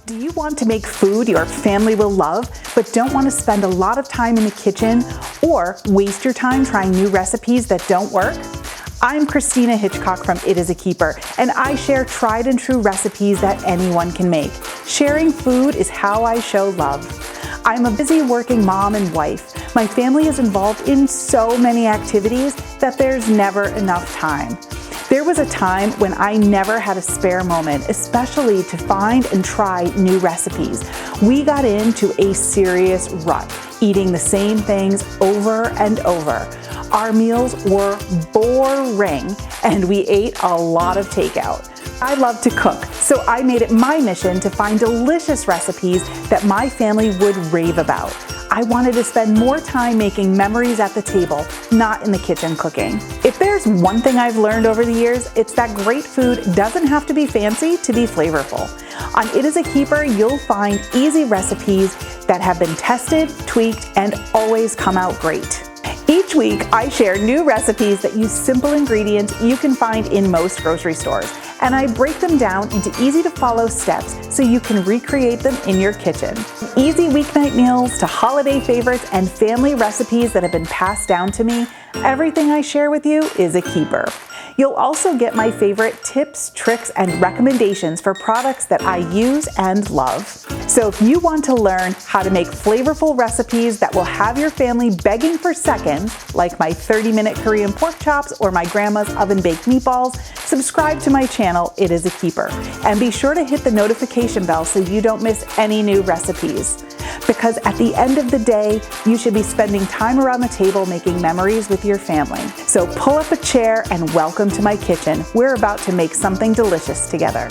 Do you want to make food your family will love, but don't want to spend a lot of time in the kitchen or waste your time trying new recipes that don't work? I'm Christina Hitchcock from It Is a Keeper, and I share tried and true recipes that anyone can make. Sharing food is how I show love. I'm a busy working mom and wife. My family is involved in so many activities that there's never enough time. There was a time when I never had a spare moment, especially to find and try new recipes. We got into a serious rut, eating the same things over and over. Our meals were boring, and we ate a lot of takeout. I love to cook, so I made it my mission to find delicious recipes that my family would rave about. I wanted to spend more time making memories at the table, not in the kitchen cooking. If there's one thing I've learned over the years, it's that great food doesn't have to be fancy to be flavorful. On It Is a Keeper, you'll find easy recipes that have been tested, tweaked, and always come out great. Each week, I share new recipes that use simple ingredients you can find in most grocery stores, and I break them down into easy-to-follow steps so you can recreate them in your kitchen. Easy weeknight meals to holiday favorites and family recipes that have been passed down to me, everything I share with you is a keeper. You'll also get my favorite tips, tricks, and recommendations for products that I use and love. So if you want to learn how to make flavorful recipes that will have your family begging for seconds, like my 30-minute Korean pork chops or my grandma's oven-baked meatballs, subscribe to my channel, It Is a Keeper. And be sure to hit the notification bell so you don't miss any new recipes. Because at the end of the day, you should be spending time around the table making memories with your family. So pull up a chair and welcome to my kitchen. We're about to make something delicious together.